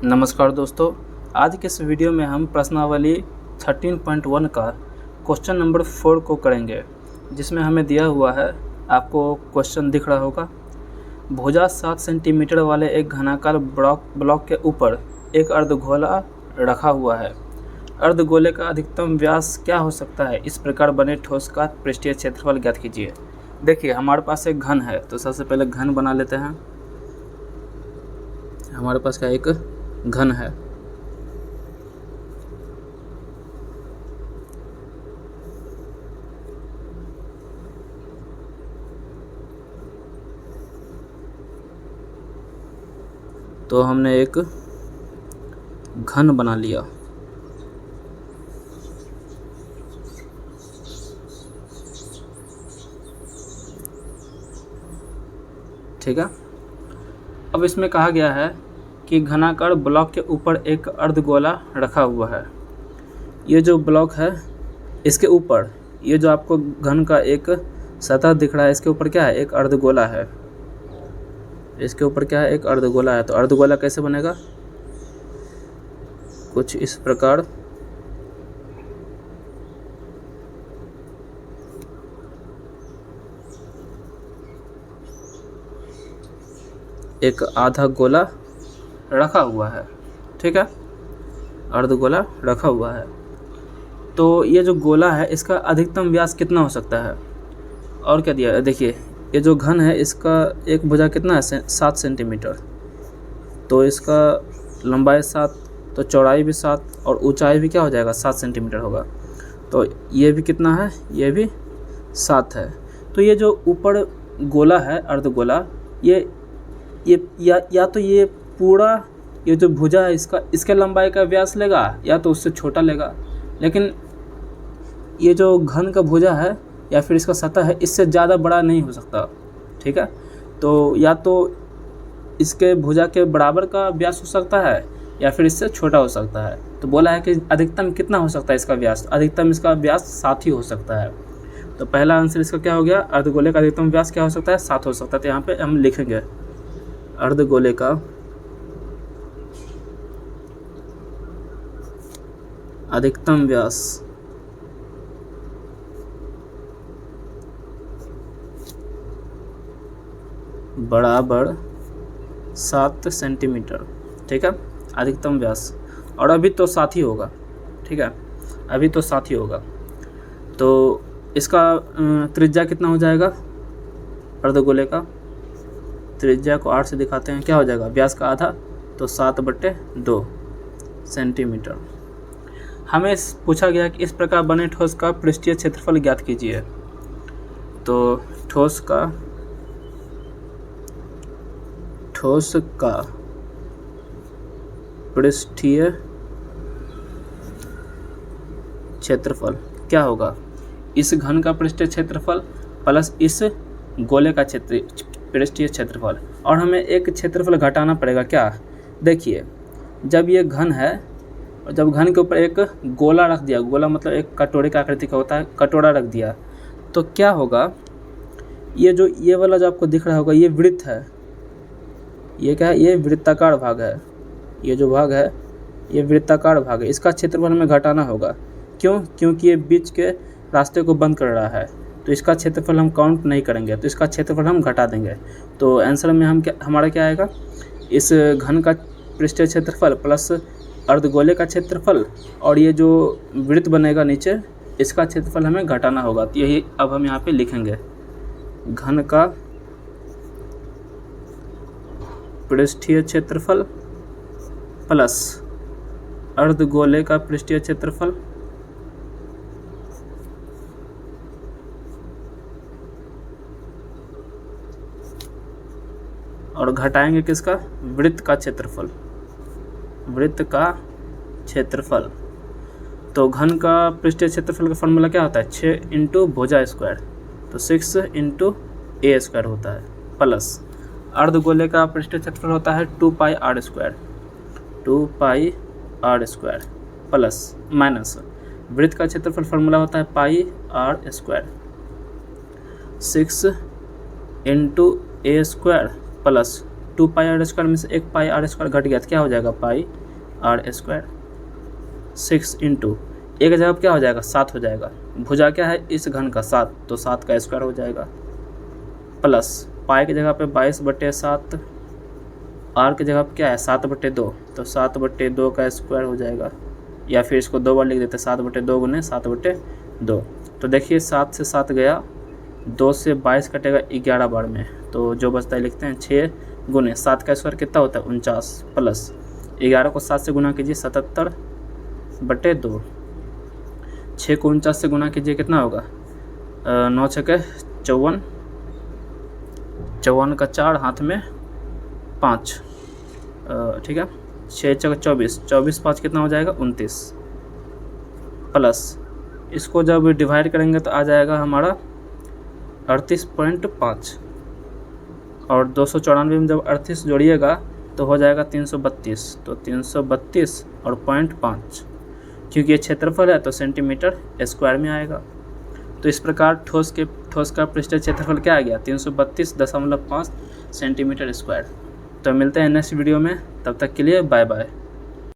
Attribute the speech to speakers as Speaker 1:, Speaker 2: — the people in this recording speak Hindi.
Speaker 1: नमस्कार दोस्तों, आज के इस वीडियो में हम प्रश्नावली 13.1 का क्वेश्चन नंबर 4 को करेंगे, जिसमें हमें दिया हुआ है, आपको क्वेश्चन दिख रहा होगा। भुजा 7 सेंटीमीटर वाले एक घनाकार ब्लॉक के ऊपर एक अर्धगोला रखा हुआ है। अर्धगोले का अधिकतम व्यास क्या हो सकता है? इस प्रकार बने ठोस का पृष्ठीय क्षेत्रफल ज्ञात कीजिए। देखिए, हमारे पास एक घन है, तो सबसे पहले घन बना लेते हैं। हमारे पास क्या एक घन है। तो हमने एक घन बना लिया। ठीक है। अब इसमें कहा गया है कि घनाकार ब्लॉक के ऊपर एक अर्धगोला रखा हुआ है। ये जो ब्लॉक है, इसके ऊपर ये जो आपको घन का एक सतह दिख रहा है, इसके ऊपर क्या है? एक अर्धगोला है। इसके ऊपर क्या है? एक अर्धगोला है। तो अर्धगोला कैसे बनेगा? कुछ इस प्रकार। एक आधा गोला रखा हुआ है। ठीक है, अर्धगोला रखा हुआ है। तो ये जो गोला है, इसका अधिकतम व्यास कितना हो सकता है? और क्या दिया है? देखिए, ये जो घन है, इसका एक भुजा कितना है? 7 सेंटीमीटर। तो इसका लंबाई 7, तो चौड़ाई भी 7 और ऊंचाई भी क्या हो जाएगा? 7 सेंटीमीटर होगा। तो ये भी कितना है? ये भी 7 है। तो ये जो ऊपर गोला है, अर्धगोला, ये या तो ये पूरा ये जो भुजा है, इसके लंबाई का व्यास लेगा, या तो उससे छोटा लेगा। लेकिन ये जो घन का भुजा है या फिर इसका सतह है, इससे ज़्यादा बड़ा नहीं हो सकता। ठीक है, तो या तो इसके भुजा के बराबर का व्यास हो सकता है या फिर इससे छोटा हो सकता है। तो बोला है कि अधिकतम कितना हो सकता है इसका व्यास? अधिकतम इसका व्यास 7 ही हो सकता है। तो पहला आंसर इसका क्या हो गया? अर्धगोले का अधिकतम व्यास क्या हो सकता है? 7 हो सकता है। तो यहाँ पे हम लिखेंगे अर्धगोले का अधिकतम व्यास बराबर 7 सेंटीमीटर। ठीक है, अधिकतम व्यास। और अभी तो 7 ही होगा। ठीक है, अभी तो 7 ही होगा। तो इसका त्रिज्या कितना हो जाएगा? अर्धगोले का त्रिज्या को 8 से दिखाते हैं। क्या हो जाएगा? व्यास का आधा, तो 7/2 सेंटीमीटर। हमें पूछा गया कि इस प्रकार बने ठोस का पृष्ठीय क्षेत्रफल ज्ञात कीजिए। तो ठोस का पृष्ठीय क्षेत्रफल क्या होगा? इस घन का पृष्ठीय क्षेत्रफल प्लस इस गोले का पृष्ठीय क्षेत्रफल। और हमें एक क्षेत्रफल घटाना पड़ेगा। क्या? देखिए, जब ये घन है और जब घन के ऊपर एक गोला रख दिया, गोला मतलब एक कटोरे का आकृति का होता है, कटोरा रख दिया, तो क्या होगा? ये वाला जो आपको दिख रहा होगा, ये वृत्त है। ये क्या है? ये वृत्ताकार भाग है। ये जो भाग है, ये वृत्ताकार भाग है। इसका क्षेत्रफल हमें घटाना होगा। क्यों? क्योंकि ये बीच के रास्ते को बंद कर रहा है। तो इसका क्षेत्रफल हम काउंट नहीं करेंगे, तो इसका क्षेत्रफल हम घटा देंगे। तो आंसर में हमारा क्या आएगा? इस घन का पृष्ठीय क्षेत्रफल प्लस अर्धगोले का क्षेत्रफल और ये जो वृत्त बनेगा नीचे, इसका क्षेत्रफल हमें घटाना होगा। तो यही अब हम यहाँ पे लिखेंगे, घन का पृष्ठीय क्षेत्रफल प्लस अर्धगोले का पृष्ठीय क्षेत्रफल और घटाएंगे किसका? वृत्त का क्षेत्रफल। वृत्त का क्षेत्रफल। तो घन का पृष्ठीय क्षेत्रफल का फॉर्मूला क्या होता है? 6 × भुजा स्क्वायर, तो 6 × a² होता है, प्लस अर्धगोले का पृष्ठीय क्षेत्रफल होता है 2πr², 2πr², प्लस माइनस वृत्त का क्षेत्रफल फॉर्मूला होता है πr²। 6 × a² plus 2 pi are square में से 1 पाई आर स्क्वायर घट गया तो क्या हो जाएगा, पाई आर स्क्वायर। 6 इंटू एक जगह क्या हो जाएगा, 7 हो जाएगा। भुजा क्या है इस घन का, 7, तो 7 का स्क्वायर हो जाएगा, प्लस पाई की जगह पे 22/7, आर की जगह पे क्या है 7/2, तो 7/2 का स्क्वायर हो जाएगा। या फिर इसको 2 बार लिख देते हैं, 7/2 गुने 7/2। तो देखिए 7 से 7 गया, 2 से 22 कटेगा 11 बार में, तो जो बचता है लिखते हैं 6 गुने 7 का स्क्वायर कितना होता है 49, प्लस 11 को 7 से गुना कीजिए 77/2, 6 को 49 से गुना कीजिए कितना होगा, 9 6 के 54, 54 का 4 हाथ में 5, ठीक है, 6 6 24, 24 5 कितना हो जाएगा 29, प्लस इसको जब डिवाइड करेंगे तो आ जाएगा हमारा 38.5, और 294 में जब 38 जोड़िएगा तो हो जाएगा 332, तो 332 और 0.5, क्योंकि ये क्षेत्रफल है तो सेंटीमीटर स्क्वायर में आएगा। तो इस प्रकार ठोस का पृष्ठीय क्षेत्रफल क्या आ गया, 332.5 सेंटीमीटर स्क्वायर। तो मिलते हैं नेक्स्ट वीडियो में, तब तक के लिए बाय बाय।